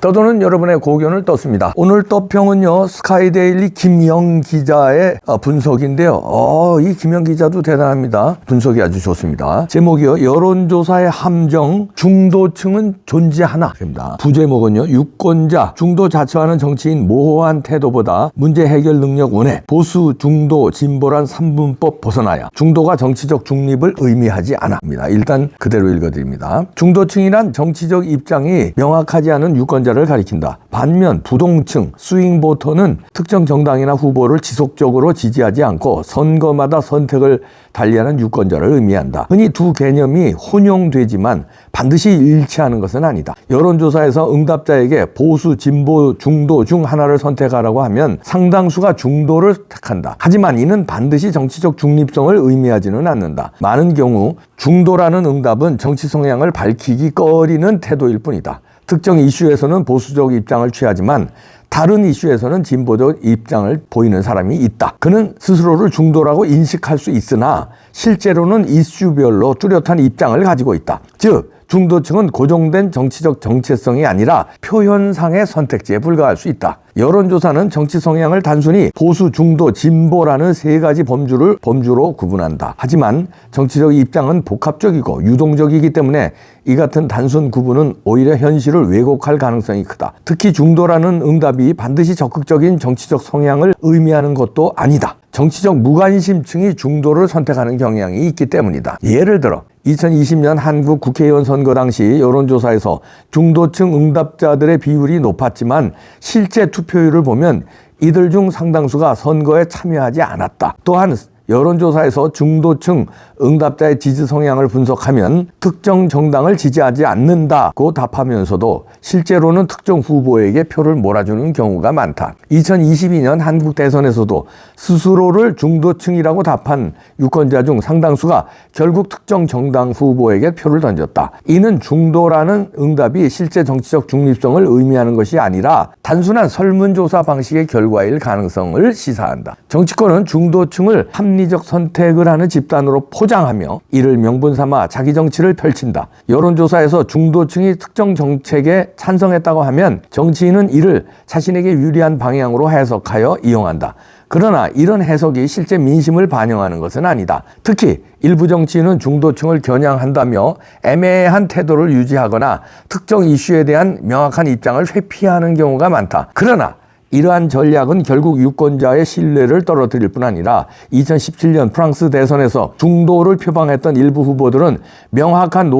떠도는 여러분의 고견을 떴습니다. 오늘 떠평은요, 스카이데일리 김영 기자의 분석인데요. 이 김영 기자도 대단합니다. 분석이 아주 좋습니다. 제목이요, 여론조사의 함정, 중도층은 존재하나입니다. 부제목은요, 유권자, 중도 자처하는 정치인 모호한 태도보다 문제 해결 능력 원해, 보수, 중도, 진보란 3분법 벗어나야 중도가 정치적 중립을 의미하지 않아입니다. 일단 그대로 읽어드립니다. 중도층이란 정치적 입장이 명확하지 않은 유권자를 가리킨다. 반면 부동층, 스윙보터는 특정 정당이나 후보를 지속적으로 지지하지 않고 선거마다 선택을 달리하는 유권자를 의미한다. 흔히 두 개념이 혼용되지만 반드시 일치하는 것은 아니다. 여론조사에서 응답자에게 보수, 진보, 중도 중 하나를 선택하라고 하면 상당수가 중도를 택한다. 하지만 이는 반드시 정치적 중립성을 의미하지는 않는다. 많은 경우 중도라는 응답은 정치 성향을 밝히기 꺼리는 태도일 뿐이다. 특정 이슈에서는 보수적 입장을 취하지만 다른 이슈에서는 진보적 입장을 보이는 사람이 있다. 그는 스스로를 중도라고 인식할 수 있으나 실제로는 이슈별로 뚜렷한 입장을 가지고 있다. 즉, 중도층은 고정된 정치적 정체성이 아니라 표현상의 선택지에 불과할 수 있다. 여론조사는 정치 성향을 단순히 보수, 중도, 진보라는 세 가지 범주로 구분한다. 하지만 정치적 입장은 복합적이고 유동적이기 때문에 이 같은 단순 구분은 오히려 현실을 왜곡할 가능성이 크다. 특히 중도라는 응답이 반드시 적극적인 정치적 성향을 의미하는 것도 아니다. 정치적 무관심층이 중도를 선택하는 경향이 있기 때문이다. 예를 들어 2020년 한국 국회의원 선거 당시 여론조사에서 중도층 응답자들의 비율이 높았지만 실제 투표율을 보면 이들 중 상당수가 선거에 참여하지 않았다. 또한 여론조사에서 중도층 응답자의 지지 성향을 분석하면 특정 정당을 지지하지 않는다고 답하면서도 실제로는 특정 후보에게 표를 몰아주는 경우가 많다. 2022년 한국 대선에서도 스스로를 중도층이라고 답한 유권자 중 상당수가 결국 특정 정당 후보에게 표를 던졌다. 이는 중도라는 응답이 실제 정치적 중립성을 의미하는 것이 아니라 단순한 설문조사 방식의 결과일 가능성을 시사한다. 정치권은 중도층을 합리적 선택을 하는 집단으로 포장하며 이를 명분 삼아 자기 정치를 펼친다. 여론조사에서 중도층이 특정 정책에 찬성했다고 하면 정치인은 이를 자신에게 유리한 방향으로 해석하여 이용한다. 그러나 이런 해석이 실제 민심을 반영하는 것은 아니다. 특히 일부 정치인은 중도층을 겨냥한다며 애매한 태도를 유지하거나 특정 이슈에 대한 명확한 입장을 회피하는 경우가 많다. 그러나 이러한 전략은 결국 유권자의 신뢰를 떨어뜨릴 뿐 아니라 2017년 프랑스 대선에서 중도를 표방했던 일부 후보들은 명확한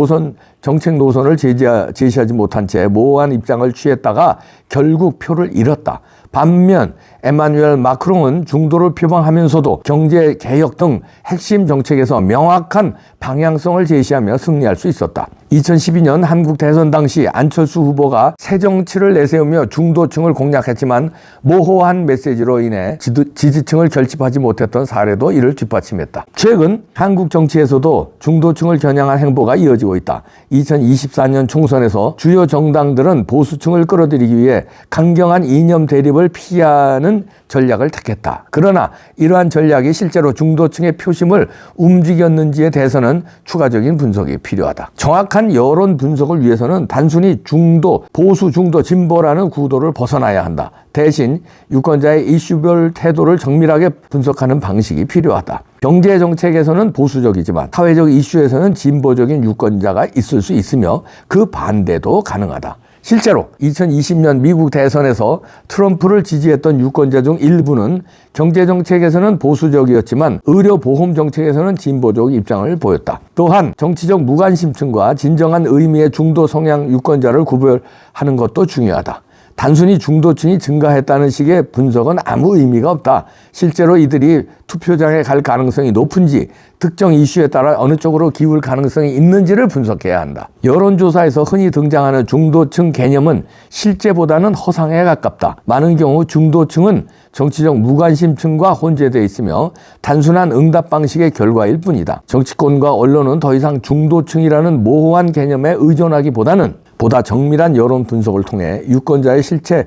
정책 노선을 제시하지 못한 채 모호한 입장을 취했다가 결국 표를 잃었다. 반면 에마누엘 마크롱은 중도를 표방하면서도 경제 개혁 등 핵심 정책에서 명확한 방향성을 제시하며 승리할 수 있었다. 2012년 한국 대선 당시 안철수 후보가 새 정치를 내세우며 중도층을 공략했지만 모호한 메시지로 인해 지지층을 결집하지 못했던 사례도 이를 뒷받침했다. 최근 한국 정치에서도 중도층을 겨냥한 행보가 이어지고 있다. 2024년 총선에서 주요 정당들은 보수층을 끌어들이기 위해 강경한 이념 대립을 피하는 전략을 택했다. 그러나 이러한 전략이 실제로 중도층의 표심을 움직였는지에 대해서는 추가적인 분석이 필요하다. 정확한 여론 분석을 위해서는 단순히 중도, 보수, 중도, 진보라는 구도를 벗어나야 한다. 대신 유권자의 이슈별 태도를 정밀하게 분석하는 방식이 필요하다. 경제 정책에서는 보수적이지만 사회적 이슈에서는 진보적인 유권자가 있을 수 있으며 그 반대도 가능하다. 실제로 2020년 미국 대선에서 트럼프를 지지했던 유권자 중 일부는 경제정책에서는 보수적이었지만 의료보험 정책에서는 진보적 입장을 보였다. 또한 정치적 무관심층과 진정한 의미의 중도 성향 유권자를 구별하는 것도 중요하다. 단순히 중도층이 증가했다는 식의 분석은 아무 의미가 없다. 실제로 이들이 투표장에 갈 가능성이 높은지 특정 이슈에 따라 어느 쪽으로 기울 가능성이 있는지를 분석해야 한다. 여론조사에서 흔히 등장하는 중도층 개념은 실제보다는 허상에 가깝다. 많은 경우 중도층은 정치적 무관심층과 혼재되어 있으며 단순한 응답 방식의 결과일 뿐이다. 정치권과 언론은 더 이상 중도층이라는 모호한 개념에 의존하기보다는 보다 정밀한 여론 분석을 통해 유권자의 실제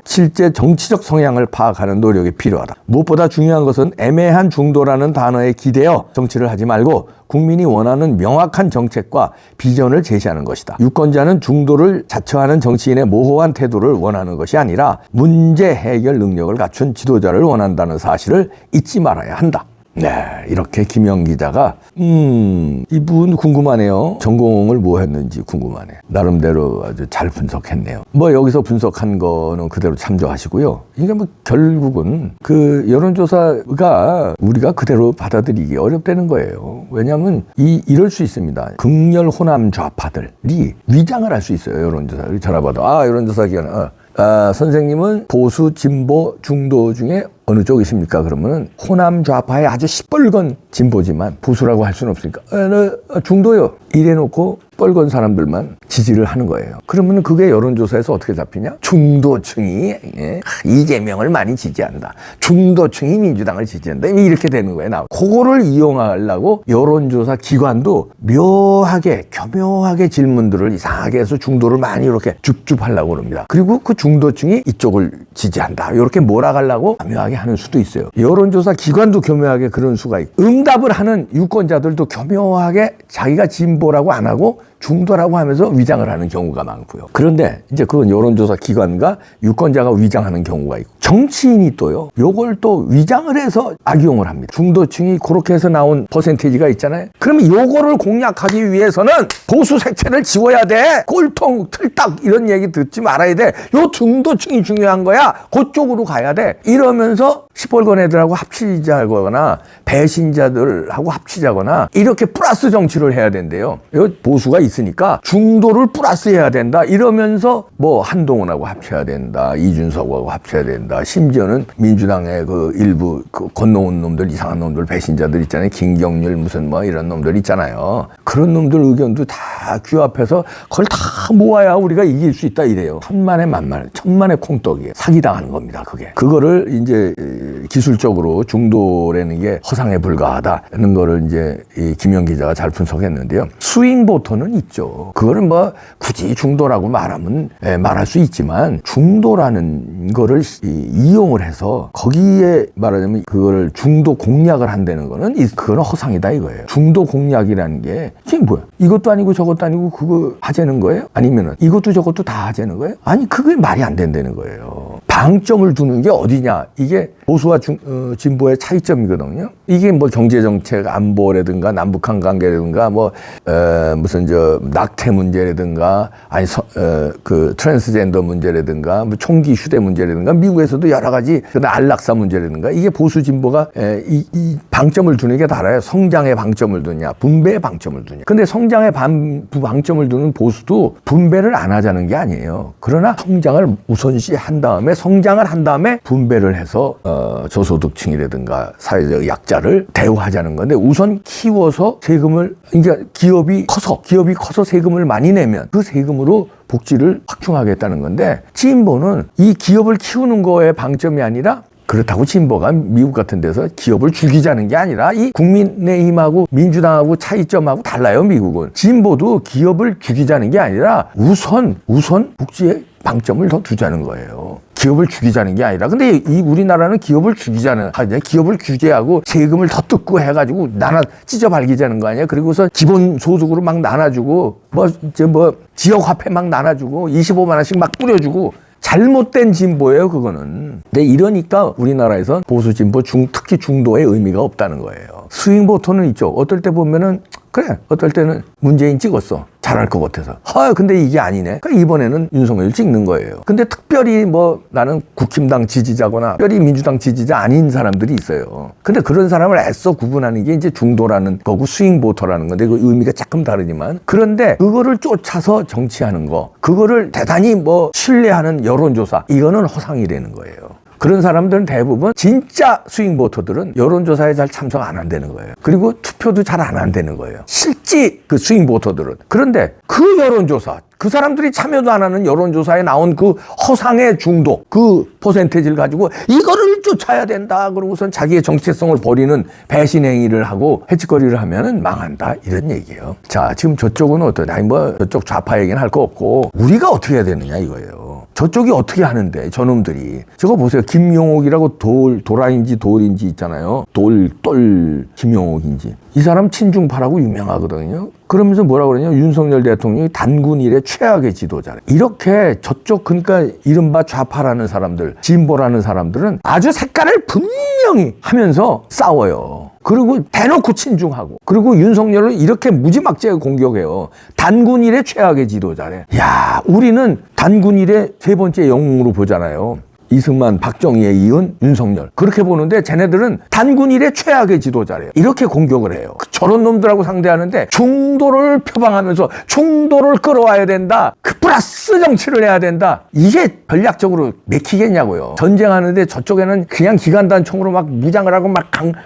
정치적 성향을 파악하는 노력이 필요하다. 무엇보다 중요한 것은 애매한 중도라는 단어에 기대어 정치를 하지 말고 국민이 원하는 명확한 정책과 비전을 제시하는 것이다. 유권자는 중도를 자처하는 정치인의 모호한 태도를 원하는 것이 아니라 문제 해결 능력을 갖춘 지도자를 원한다는 사실을 잊지 말아야 한다. 네, 이렇게 김영 기자가 이분 궁금하네요. 전공을 뭐 했는지 궁금하네. 나름대로 아주 잘 분석했네요. 뭐 여기서 분석한 거는 그대로 참조하시고요. 이게 뭐 결국은 그 여론조사가 우리가 그대로 받아들이기 어렵다는 거예요. 왜냐하면 이럴 수 있습니다. 극렬 호남 좌파들이 위장을 할 수 있어요. 여론조사. 전화받아. 여론조사 기관. 선생님은 보수, 진보, 중도 중에 어느 쪽이십니까? 그러면은 호남 좌파의 아주 시뻘건 진보지만 보수라고 할 수는 없으니까 중도요. 이래놓고 뻘건 사람들만 지지를 하는 거예요. 그러면 그게 여론조사에서 어떻게 잡히냐? 중도층이 이재명을 많이 지지한다. 중도층이 민주당을 지지한다. 이렇게 되는 거예요. 그거를 이용하려고 여론조사 기관도 묘하게 교묘하게 질문들을 이상하게 해서 중도를 많이 이렇게 줍줍하려고 그럽니다. 그리고 그 중도층이 이쪽을 지지한다. 이렇게 몰아가려고 교묘하게 하는 수도 있어요. 여론조사 기관도 교묘하게 그런 수가 있고 응답을 하는 유권자들도 교묘하게 자기가 진보라고 안 하고 중도라고 하면서 위장을 하는 경우가 많고요. 그런데 이제 그건 여론조사 기관과 유권자가 위장하는 경우가 있고 정치인이 또요. 요걸 또 위장을 해서 악용을 합니다. 중도층이 그렇게 해서 나온 퍼센테이지가 있잖아요. 그러면 요거를 공략하기 위해서는 보수 색채를 지워야 돼. 꼴통, 틀딱 이런 얘기 듣지 말아야 돼. 요 중도층이 중요한 거야. 그쪽으로 가야 돼. 이러면서 시뻘건 애들하고 합치자거나 배신자들하고 합치자거나 이렇게 플러스 정치를 해야 된대요. 요 보수가 있으니까 중도를 플러스해야 된다. 이러면서 뭐 한동훈하고 합쳐야 된다. 이준석하고 합쳐야 된다. 심지어는 민주당의 그 일부 그 건너온 놈들, 이상한 놈들, 배신자들 있잖아요. 김경률 무슨 뭐 이런 놈들 있잖아요. 그런 놈들 의견도 다 규합해서 그걸 다 모아야 우리가 이길 수 있다 이래요. 천만의 만만, 천만의 콩떡이에요. 사기당하는 겁니다. 그거를 이제 기술적으로 중도라는 게 허상에 불과하다는 거를 이제 이 김영 기자가 잘 분석했는데요. 스윙 보터는 있죠. 그거를 뭐 굳이 중도라고 말할 수 있지만 중도라는 거를 이용을 해서 거기에 말하자면 그거를 중도 공략을 한다는 거는 그거는 허상이다 이거예요. 중도 공략이라는 게 지금 뭐야? 이것도 아니고 저것도 아니고 그거 하자는 거예요? 아니면은 이것도 저것도 다 하자는 거예요? 아니 그게 말이 안 된다는 거예요. 방점을 두는 게 어디냐? 이게 보수와 진보의 차이점이거든요. 이게 뭐 경제정책, 안보라든가 남북한 관계라든가 뭐 무슨 낙태 문제라든가 아니 그 트랜스젠더 문제라든가 뭐 총기 휴대 문제라든가 미국에서도 여러 가지 안락사 문제라든가 이게 보수 진보가 이 방점을 두는 게 달라요. 성장의 방점을 두냐, 분배의 방점을 두냐. 근데 성장의 방점을 두는 보수도 분배를 안 하자는 게 아니에요. 그러나 성장을 우선시한 다음에 성장을 한 다음에 분배를 해서 저소득층이라든가 사회적 약자를 대우하자는 건데 우선 키워서 세금을 그러니까 기업이 커서 세금을 많이 내면 그 세금으로 복지를 확충하겠다는 건데 진보는 이 기업을 키우는 거에 방점이 아니라 그렇다고 진보가 미국 같은 데서 기업을 죽이자는 게 아니라 이 국민의힘하고 민주당하고 차이점하고 달라요. 미국은 진보도 기업을 죽이자는 게 아니라 우선 복지에 방점을 더 두자는 거예요. 기업을 죽이자는 게 아니라 근데 이 우리나라는 기업을 기업을 규제하고 세금을 더 뜯고 해가지고 찢어 발기자는 거 아니야. 그리고서 기본 소득으로 막 나눠주고 지역 화폐 막 나눠주고 25만 원씩 막 뿌려주고 잘못된 진보예요, 그거는. 근데 이러니까 우리나라에서 보수 진보 특히 중도의 의미가 없다는 거예요. 스윙 보터는 있죠. 어떨 때 보면은 그래, 어떨 때는 문재인 찍었어. 잘할 것 같아서. 근데 이게 아니네. 그러니까 이번에는 윤석열 찍는 거예요. 근데 특별히 나는 국힘당 지지자거나 특별히 민주당 지지자 아닌 사람들이 있어요. 근데 그런 사람을 애써 구분하는 게 이제 중도라는 거고 스윙 보터라는 건데 그 의미가 조금 다르지만 그런데 그거를 쫓아서 정치하는 거, 그거를 대단히 신뢰하는 여론조사, 이거는 허상이라는 거예요. 그런 사람들은 대부분 진짜 스윙 보터들은 여론조사에 잘 참석 안 한다는 거예요. 그리고 투표도 잘 안 한다는 거예요. 실제 그 스윙 보터들은. 그런데 그 여론조사, 그 사람들이 참여도 안 하는 여론조사에 나온 그 허상의 중독, 그 퍼센테이지를 가지고 이거를 쫓아야 된다. 그러고선 자기의 정체성을 버리는 배신 행위를 하고 해치거리를 하면은 망한다. 이런 얘기예요. 자, 지금 저쪽은 어떠냐? 아니, 뭐 저쪽 좌파 얘기는 할 거 없고 우리가 어떻게 해야 되느냐 이거예요. 저쪽이 어떻게 하는데 저놈들이. 저거 보세요. 김용옥이라고 도라인지 돌인지 있잖아요. 똘 김용옥인지. 이 사람 친중파라고 유명하거든요. 그러면서 뭐라고 그러냐? 윤석열 대통령이 단군 일의 최악의 지도자래. 이렇게 저쪽 그러니까 이른바 좌파라는 사람들, 진보라는 사람들은 아주 색깔을 분명히 하면서 싸워요. 그리고 대놓고 친중하고 그리고 윤석열을 이렇게 무지막지하게 공격해요. 단군 일의 최악의 지도자래. 야, 우리는 단군 일의 세 번째 영웅으로 보잖아요. 이승만, 박정희에 이은 윤석열. 그렇게 보는데 쟤네들은 단군 일의 최악의 지도자래요. 이렇게 공격을 해요. 저런 놈들하고 상대하는데 중도를 표방하면서 중도를 끌어와야 된다. 그 플러스 정치를 해야 된다. 이게 전략적으로 맥히겠냐고요. 전쟁하는데 저쪽에는 그냥 기관단총으로 막 무장을 하고 막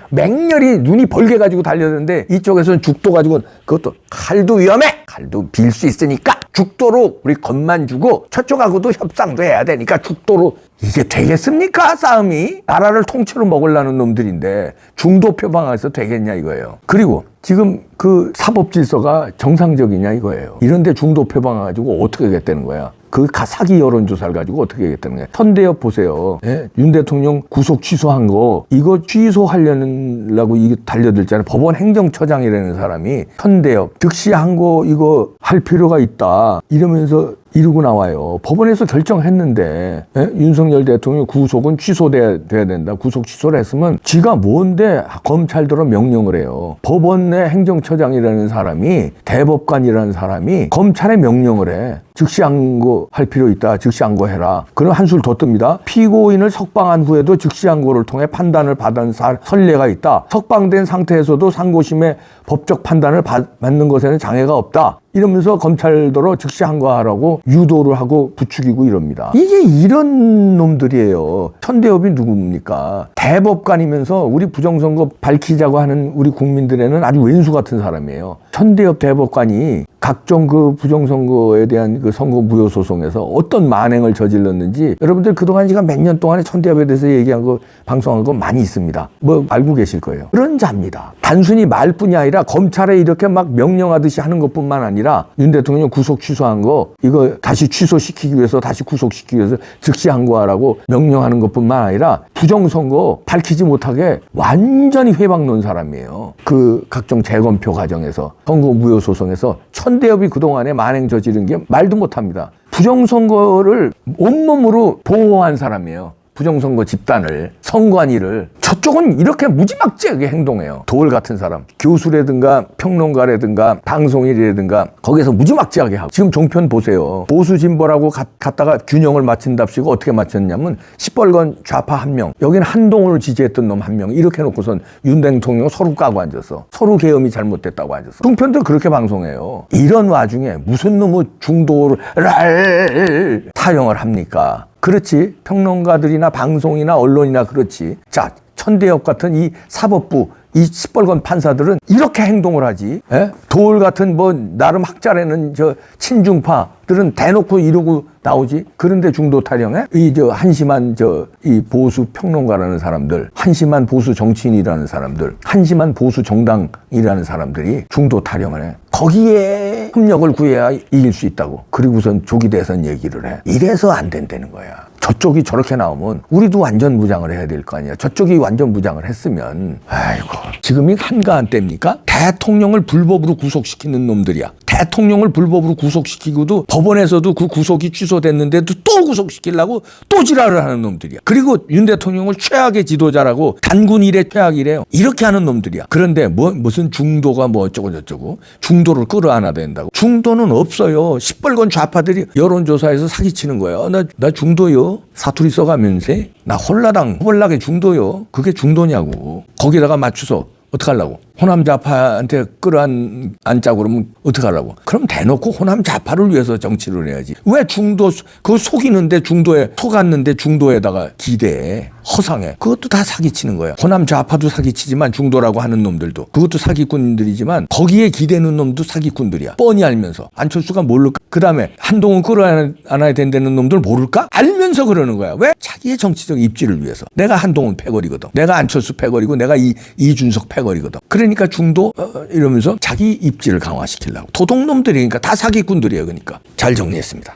맹렬히 눈이 벌게 가지고 달려드는데 이쪽에서는 죽도 가지고 그것도 칼도 위험해. 칼도 빌 수 있으니까 죽도로 우리 겁만 주고 저쪽하고도 협상도 해야 되니까 죽도로. 이게 되겠습니까? 싸움이? 나라를 통째로 먹으려는 놈들인데 중도 표방해서 되겠냐 이거예요. 그리고 지금 그 사법 질서가 정상적이냐 이거예요. 이런데 중도 표방해가지고 어떻게 하겠다는 거야. 그 사기 여론조사를 가지고 어떻게 하겠다는 거야. 현대협 보세요. 예? 윤 대통령 구속 취소한 거 이거 취소하려고 이게 달려들잖아요. 법원 행정처장이라는 사람이 현대협 즉시한 거 이거 할 필요가 있다 이러면서 이러고 나와요. 법원에서 결정했는데 윤석열 대통령 구속은 취소돼야 된다. 구속 취소를 했으면 지가 뭔데 검찰대로 명령을 해요. 법원 내 행정처장이라는 사람이 대법관이라는 사람이 검찰에 명령을 해. 즉시한 거 할 필요 있다. 즉시한 거 해라. 그럼 한술 더 뜹니다. 피고인을 석방한 후에도 즉시한 거를 통해 판단을 받은 선례가 있다. 석방된 상태에서도 상고심의 법적 판단을 받는 것에는 장애가 없다. 이러면서 검찰대로 즉시한 거 하라고 유도를 하고 부추기고 이럽니다. 이게 이런 놈들이에요. 천대협이 누굽니까? 대법관이면서 우리 부정선거 밝히자고 하는 우리 국민들에는 아주 왼수 같은 사람이에요. 천대협 대법관이 각종 그 부정선거에 대한 그 선거 무효 소송에서 어떤 만행을 저질렀는지 여러분들 그동안 제가 몇 년 동안에 천대협에 대해서 얘기한 거 방송한 거 많이 있습니다. 뭐 알고 계실 거예요. 그런 자입니다. 단순히 말뿐이 아니라 검찰에 이렇게 막 명령하듯이 하는 것뿐만 아니라 윤 대통령 구속 취소한 거 이거 다시 취소시키기 위해서 다시 구속시키기 위해서 즉시한 거 하라고 명령하는 것뿐만 아니라 부정선거 밝히지 못하게 완전히 회방 놓은 사람이에요. 그 각종 재검표 과정에서 선거 무효 소송에서 천대협이 그동안에 만행 저지른 게 말도 못합니다. 부정선거를 온몸으로 보호한 사람이에요. 부정선거 집단을, 선관위를. 저쪽은 이렇게 무지막지하게 행동해요. 돌 같은 사람. 교수라든가 평론가라든가 방송인이라든가 거기서 무지막지하게 하고. 지금 종편 보세요. 보수 진보라고 갖다가 균형을 맞춘답시고 어떻게 맞췄냐면 시뻘건 좌파 한 명. 여기는 한동훈을 지지했던 놈 한 명. 이렇게 놓고선 윤 대통령 서로 까고 앉았어. 서로 계엄이 잘못됐다고 앉았어. 종편도 그렇게 방송해요. 이런 와중에 무슨 놈의 중도를 타령을 합니까? 그렇지. 평론가들이나 방송이나 언론이나 그렇지. 자, 천대협 같은 이 사법부, 이 시뻘건 판사들은 이렇게 행동을 하지. 에? 돌 같은 뭐 나름 학자라는 저 친중파들은 대놓고 이러고 나오지. 그런데 중도 타령에 이 저 한심한 이 보수 평론가라는 사람들, 한심한 보수 정치인이라는 사람들, 한심한 보수 정당이라는 사람들이 중도 타령을 해. 거기에 협력을 구해야 이길 수 있다고. 그리고선 조기 대선 얘기를 해. 이래서 안 된다는 거야. 저쪽이 저렇게 나오면 우리도 완전 무장을 해야 될 거 아니야. 저쪽이 완전 무장을 했으면 아이고 지금이 한가한 때입니까? 대통령을 불법으로 구속시키는 놈들이야. 대통령을 불법으로 구속시키고도 법원에서도 그 구속이 취소됐는데도 또 구속시키려고 또 지랄을 하는 놈들이야. 그리고 윤 대통령을 최악의 지도자라고 단군 일의 최악이래요. 이렇게 하는 놈들이야. 그런데 무슨 중도가 뭐 어쩌고 저쩌고 중도를 끌어안아야 된다고. 중도는 없어요. 시뻘건 좌파들이 여론조사에서 사기치는 거야. 나 중도요. 사투리 써가면서 나 홀라당 호벌나게 중도요. 그게 중도냐고. 거기다가 맞춰서 어떡하려고. 호남 좌파한테 끌어안자고 그러면 어떡하려고. 그럼 대놓고 호남 좌파를 위해서 정치를 해야지. 왜 중도 그거 속이는데 중도에 속았는데 중도에다가 기대해. 허상해. 그것도 다 사기치는 거야. 호남 좌파도 사기치지만 중도라고 하는 놈들도 그것도 사기꾼들이지만 거기에 기대는 놈도 사기꾼들이야. 뻔히 알면서. 안철수가 뭘로 그다음에 한동훈 끌어안아야 된다는 놈들 모를까? 알면서 그러는 거야. 왜? 자기의 정치적 입지를 위해서. 내가 한동훈 패거리거든. 내가 안철수 패거리고 내가 이준석 패거리거든. 그러니까 중도 이러면서 자기 입지를 강화시키려고. 도둑놈들이니까 다 사기꾼들이에요. 그러니까 잘 정리했습니다.